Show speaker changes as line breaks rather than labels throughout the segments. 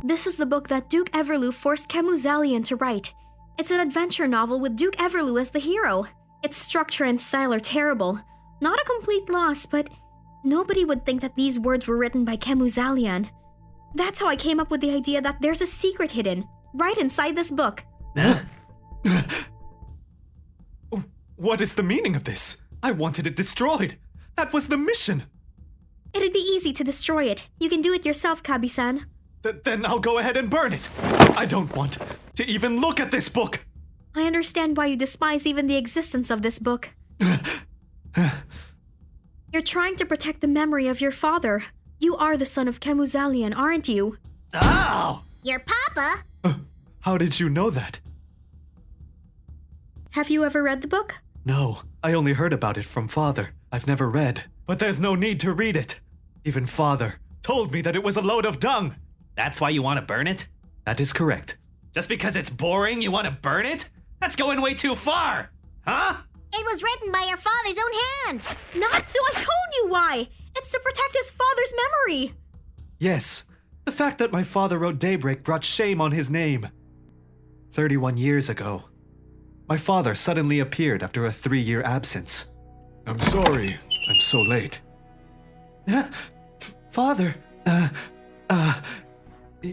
This is the book that Duke Everlue forced Kemuzalian to write. It's an adventure novel with Duke Everlue as the hero. Its structure and style are terrible. Not a complete loss, but nobody would think that these words were written by Kemuzalian. That's how I came up with the idea that there's a secret hidden, right inside this book.
What is the meaning of this? I wanted it destroyed. That was the mission.
It'd be easy to destroy it. You can do it yourself, Kabi-san.
Then I'll go ahead and burn it. I don't want to even look at this book.
I understand why you despise even the existence of this book. You're trying to protect the memory of your father. You are the son of Kemuzalian, aren't you?
Ow!
Your papa?
How did you know that?
Have you ever read the book?
No, I only heard about it from Father. I've never read. But there's no need to read it. Even Father told me that it was a load of dung.
That's why you want to burn it?
That is correct.
Just because it's boring, you want to burn it? That's going way too far! Huh?
It was written by your father's own hand.
Natsu, I told you why! It's to protect his father's memory!
Yes, the fact that my father wrote Daybreak brought shame on his name. 31 years ago, my father suddenly appeared after a 3-year absence. I'm sorry, I'm so late. Father,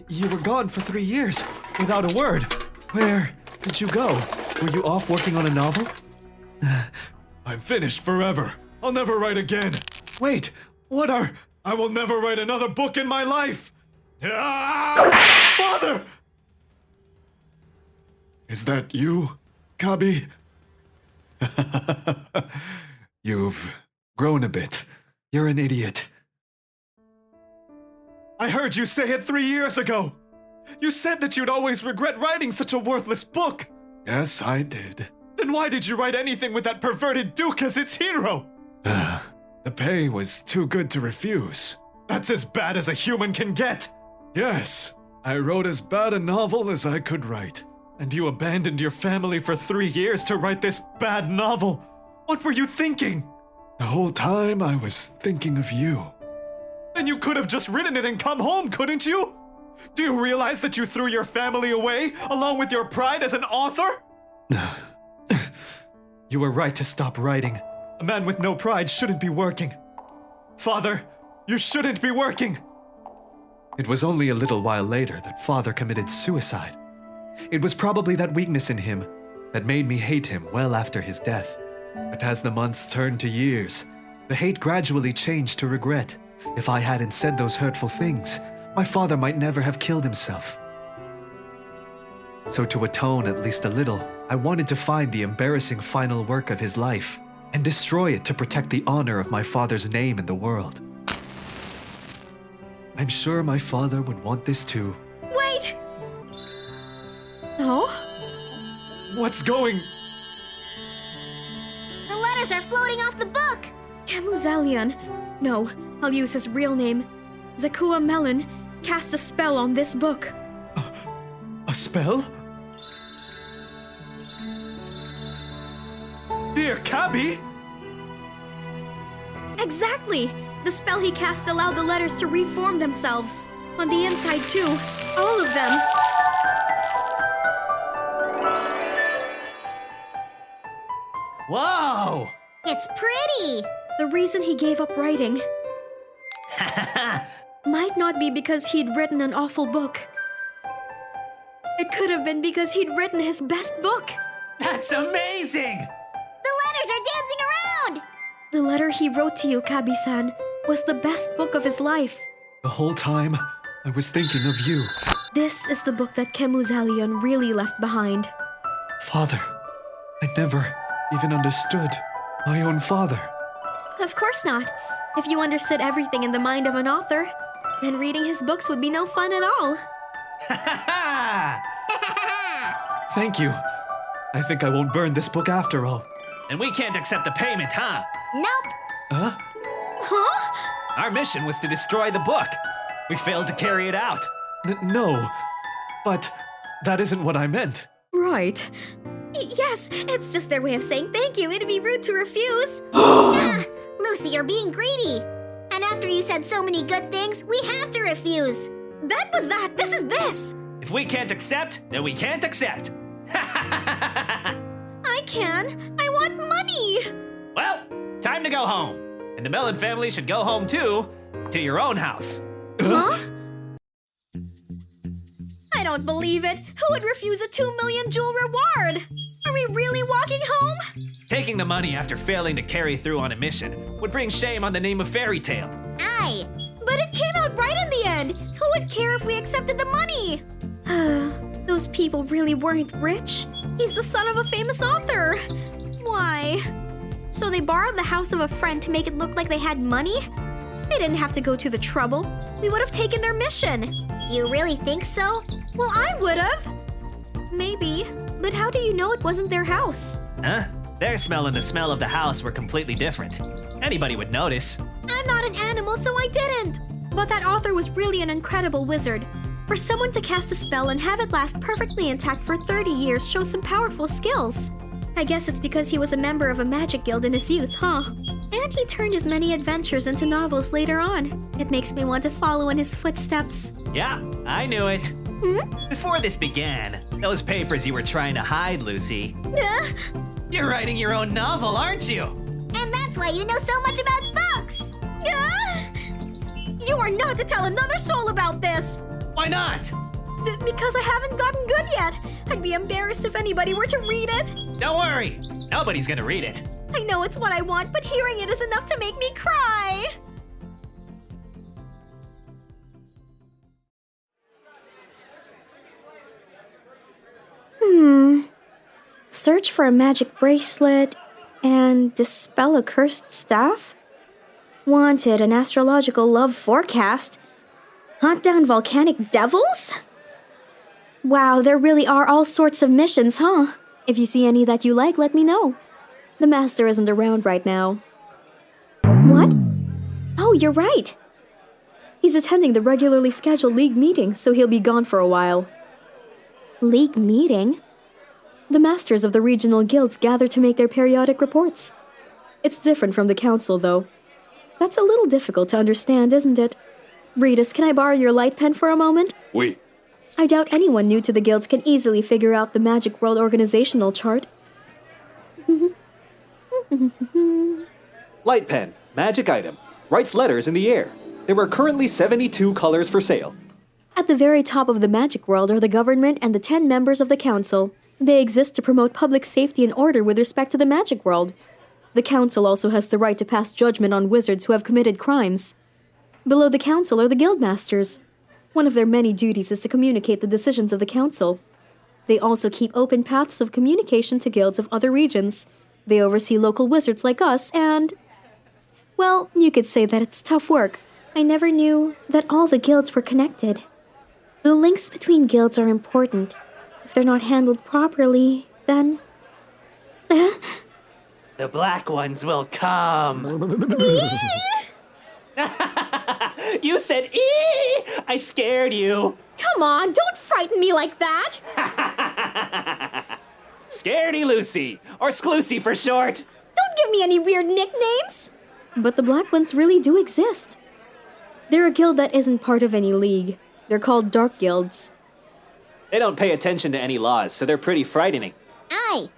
you were gone for 3 years, without a word. Where did you go? Were you off working on a novel? I'm finished forever. I'll never write again. Wait, I will never write another book in my life! Father! Is that you, Kabi? You've grown a bit. You're an idiot. I heard you say it 3 years ago! You said that you'd always regret writing such a worthless book! Yes, I did. Then why did you write anything with that perverted Duke as its hero? The pay was too good to refuse. That's as bad as a human can get! Yes, I wrote as bad a novel as I could write. And you abandoned your family for 3 years to write this bad novel. What were you thinking? The whole time I was thinking of you. Then you could have just written it and come home, couldn't you? Do you realize that you threw your family away, along with your pride as an author? You were right to stop writing. A man with no pride shouldn't be working. Father, you shouldn't be working! It was only a little while later that Father committed suicide. It was probably that weakness in him that made me hate him well after his death. But as the months turned to years, the hate gradually changed to regret. If I hadn't said those hurtful things, my father might never have killed himself. So to atone at least a little, I wanted to find the embarrassing final work of his life and destroy it to protect the honor of my father's name in the world. I'm sure my father would want this too.
Wait! No?
What's going?
The letters are floating off the book.
Kemuzalian. No, I'll use his real name. Zakua Melon cast a spell on this book.
A spell? Dear Kabi!
Exactly! The spell he cast allowed the letters to reform themselves. On the inside too. All of them.
Whoa!
It's pretty.
The reason he gave up writing might not be because he'd written an awful book. It could have been because he'd written his best book.
That's amazing!
The letters are dancing around.
The letter he wrote to you, Kabi-san, was the best book of his life.
The whole time, I was thinking of you.
This is the book that Kemuzalian really left behind.
Father, I never even understood my own father.
Of course not. If you understood everything in the mind of an author, then reading his books would be no fun at all.
Thank you. I think I won't burn this book after all.
And we can't accept the payment, huh?
Nope.
Huh?
Huh?
Our mission was to destroy the book. We failed to carry it out.
No, but that isn't what I meant.
Right. Yes, it's just their way of saying thank you. It'd be rude to refuse.
Lucy, you're being greedy. And after you said so many good things, we have to refuse.
That was that! This is this!
If we can't accept, then we can't accept.
I can! I want money!
Well, time to go home. And the Melon family should go home too, to your own house.
Huh? I don't believe it! Who would refuse a 2 million jewel reward? Are we really walking home?
Taking the money after failing to carry through on a mission would bring shame on the name of Fairytail.
Aye.
But it came out right in the end! Who would care if we accepted the money? Those people really weren't rich. He's the son of a famous author. Why? So they borrowed the house of a friend to make it look like they had money? They didn't have to go to the trouble. We would have taken their mission.
You really think so?
Well, I would have. Maybe. But how do you know it wasn't their house?
Huh? Their smell and the smell of the house were completely different. Anybody would notice.
I'm not an animal, so I didn't. But that author was really an incredible wizard. For someone to cast a spell and have it last perfectly intact for 30 years shows some powerful skills. I guess it's because he was a member of a magic guild in his youth, huh? And he turned his many adventures into novels later on. It makes me want to follow in his footsteps.
Yeah, I knew it. Before this began, those papers you were trying to hide, Lucy. You're writing your own novel, aren't you?
And that's why you know so much about books!
You are not to tell another soul about this!
Why not?
Because I haven't gotten good yet. I'd be embarrassed if anybody were to read it.
Don't worry, nobody's gonna read it.
I know it's what I want, but hearing it is enough to make me cry. Search for a magic bracelet and dispel a cursed staff? Wanted an astrological love forecast? Hunt down volcanic devils? Wow, there really are all sorts of missions, huh? If you see any that you like, let me know. The master isn't around right now. What? Oh, you're right. He's attending the regularly scheduled league meeting, so he'll be gone for a while. League meeting? The masters of the regional guilds gather to make their periodic reports. It's different from the council, though. That's a little difficult to understand, isn't it? Ritas, can I borrow your light pen for a moment?
Oui.
I doubt anyone new to the guilds can easily figure out the Magic World organizational chart.
Light pen, magic item, writes letters in the air. There are currently 72 colors for sale.
At the very top of the Magic World are the government and the 10 members of the council. They exist to promote public safety and order with respect to the Magic World. The council also has the right to pass judgment on wizards who have committed crimes. Below the council are the guildmasters. One of their many duties is to communicate the decisions of the council. They also keep open paths of communication to guilds of other regions. They oversee local wizards like us and... well, you could say that it's tough work. I never knew that all the guilds were connected. The links between guilds are important. If they're not handled properly, then...
The black ones will come. You said "ee!" I scared you.
Come on, don't frighten me like that!
Scaredy Lucy, or Skloosy for short.
Don't give me any weird nicknames! But the black ones really do exist. They're a guild that isn't part of any league. They're called dark guilds.
They don't pay attention to any laws, so they're pretty frightening.
Aye.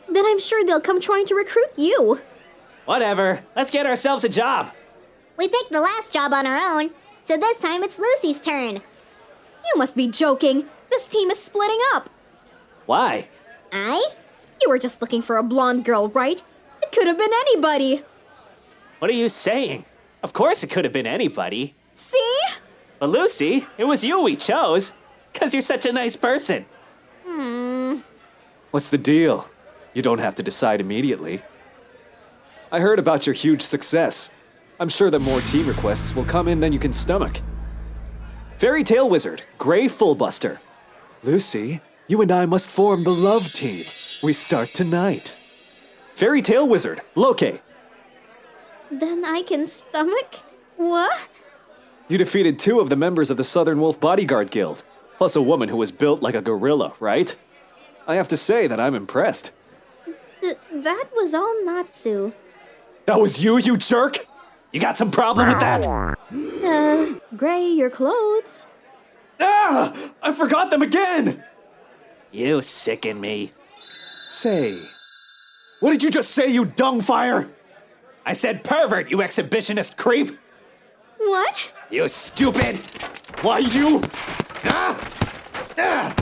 Then I'm sure they'll come trying to recruit you.
Whatever, let's get ourselves a job.
We picked the last job on our own, so this time it's Lucy's turn.
You must be joking. This team is splitting up.
Why?
Aye?
You were just looking for a blonde girl, right? It could have been anybody.
What are you saying? Of course it could have been anybody.
See?
But Lucy, it was you we chose. 'Cause you're such a nice person.
What's the deal? You don't have to decide immediately. I heard about your huge success. I'm sure that more team requests will come in than you can stomach. Fairytail Wizard, Grey Fullbuster. Lucy, you and I must form the love team. We start tonight. Fairytail Wizard, Loke.
Then I can stomach? What?
You defeated 2 of the members of the Southern Wolf Bodyguard Guild, plus a woman who was built like a gorilla, right? I have to say that I'm impressed.
That was all Natsu.
That was you, you jerk?
You got some problem with that?
Gray, your clothes.
Ah! I forgot them again!
You sicken me.
Say, what did you just say, you dungfire?
I said pervert, you exhibitionist creep!
What?
You stupid!
Why, you...
Ah!
Ah!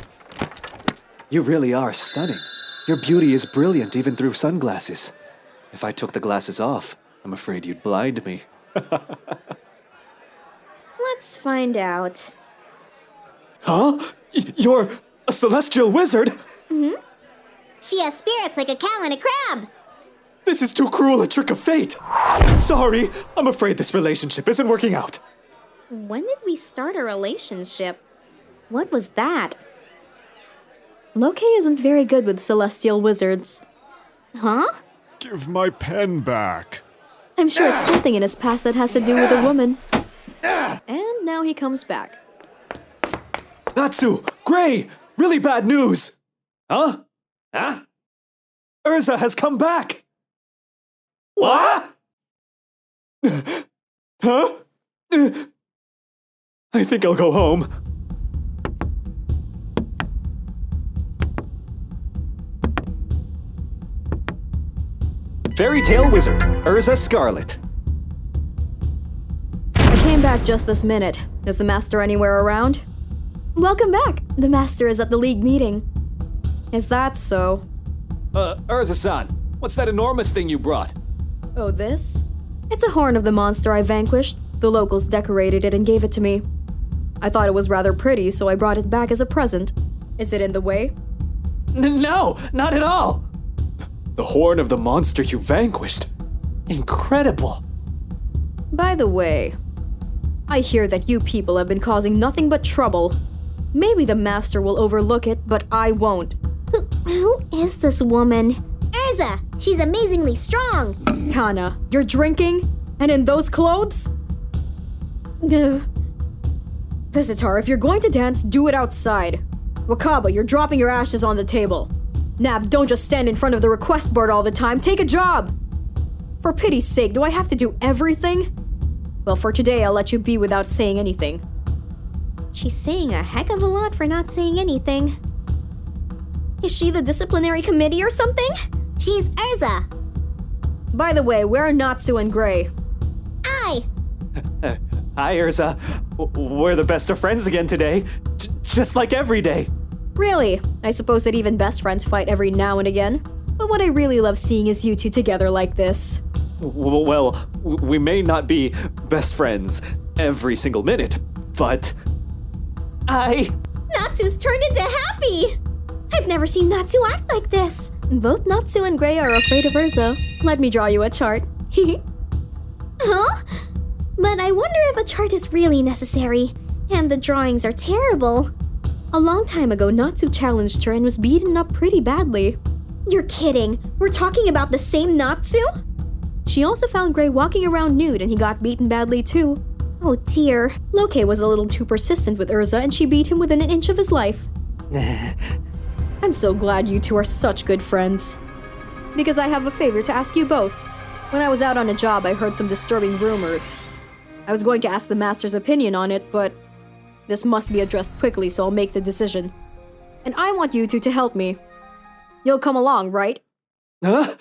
You really are stunning. Your beauty is brilliant even through sunglasses. If I took the glasses off, I'm afraid you'd blind me.
Let's find out.
Huh? You're a celestial wizard?
She has spirits like a cow and a crab.
This is too cruel a trick of fate. Sorry, I'm afraid this relationship isn't working out.
When did we start a relationship? What was that? Loke isn't very good with celestial wizards. Huh?
Give my pen back.
I'm sure it's something in his past that has to do with a woman. And now he comes back.
Natsu! Gray! Really bad news!
Huh? Huh?
Erza has come back!
What?
Huh? I think I'll go home. Fairytail Wizard, Erza Scarlet.
I came back just this minute. Is the master anywhere around? Welcome back. The master is at the league meeting. Is that so?
Erza-san, what's that enormous thing you brought?
Oh, this? It's a horn of the monster I vanquished. The locals decorated it and gave it to me. I thought it was rather pretty, so I brought it back as a present. Is it in the way?
No, not at all!
The horn of the monster you vanquished. Incredible.
By the way, I hear that you people have been causing nothing but trouble. Maybe the master will overlook it, but I won't.
Who is this woman? Erza! She's amazingly strong!
Kana, you're drinking? And in those clothes? Visitor, if you're going to dance, do it outside. Wakaba, you're dropping your ashes on the table. Nab, don't just stand in front of the request board all the time. Take a job! For pity's sake, do I have to do everything? Well, for today, I'll let you be without saying anything. She's saying a heck of a lot for not saying anything. Is she the disciplinary committee or something?
She's Erza!
By the way, where are Natsu and Gray?
I!
Hi, Erza. We're the best of friends again today. Just like every day.
Really? I suppose that even best friends fight every now and again. But what I really love seeing is you two together like this.
Well, we may not be best friends every single minute, but
Natsu's turned into happy! I've never seen Natsu act like this. Both Natsu and Gray are afraid of Erza. Let me draw you a chart. Huh? But I wonder if a chart is really necessary. And the drawings are terrible. A long time ago, Natsu challenged her and was beaten up pretty badly. You're kidding. We're talking about the same Natsu? She also found Gray walking around nude and he got beaten badly too. Oh dear. Loke was a little too persistent with Erza and she beat him within an inch of his life. I'm so glad you two are such good friends. Because I have a favor to ask you both. When I was out on a job, I heard some disturbing rumors. I was going to ask the master's opinion on it, but this must be addressed quickly, so I'll make the decision. And I want you two to help me. You'll come along, right?
Huh?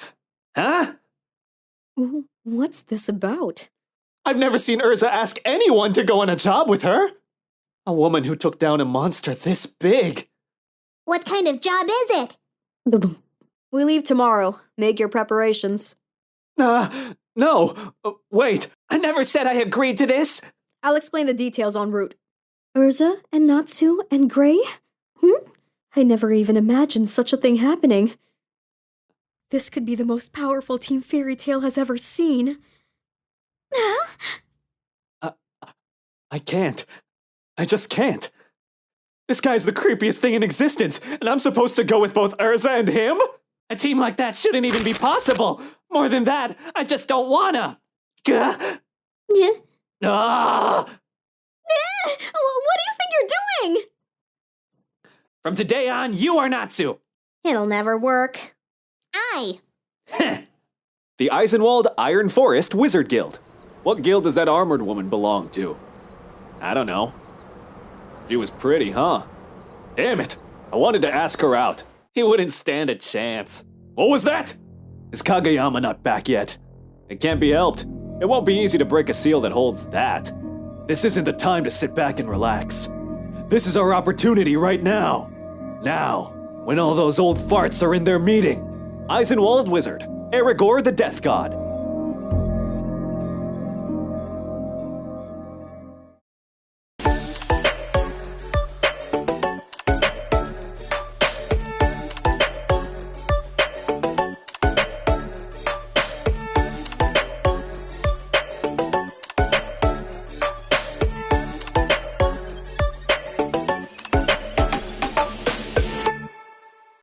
What's this about?
I've never seen Erza ask anyone to go on a job with her. A woman who took down a monster this big.
What kind of job is it?
We leave tomorrow. Make your preparations.
No. Wait.
I never said I agreed to this!
I'll explain the details en route. Erza and Natsu and Gray? I never even imagined such a thing happening. This could be the most powerful team Fairytail has ever seen.
I can't. I just can't. This guy's the creepiest thing in existence, and I'm supposed to go with both Erza and him?
A team like that shouldn't even be possible! More than that, I just don't wanna! Gah!
Yeah.
Ah!
What do you think you're doing?
From today on, you are Natsu!
It'll never work.
I!
The Eisenwald Iron Forest Wizard Guild. What guild does that armored woman belong to? I don't know. She was pretty, huh? Damn it! I wanted to ask her out. He wouldn't stand a chance. What was that? Is Kageyama not back yet? It can't be helped. It won't be easy to break a seal that holds that. This isn't the time to sit back and relax. This is our opportunity right now. Now, when all those old farts are in their meeting. Eisenwald Wizard, Aragorn the Death God,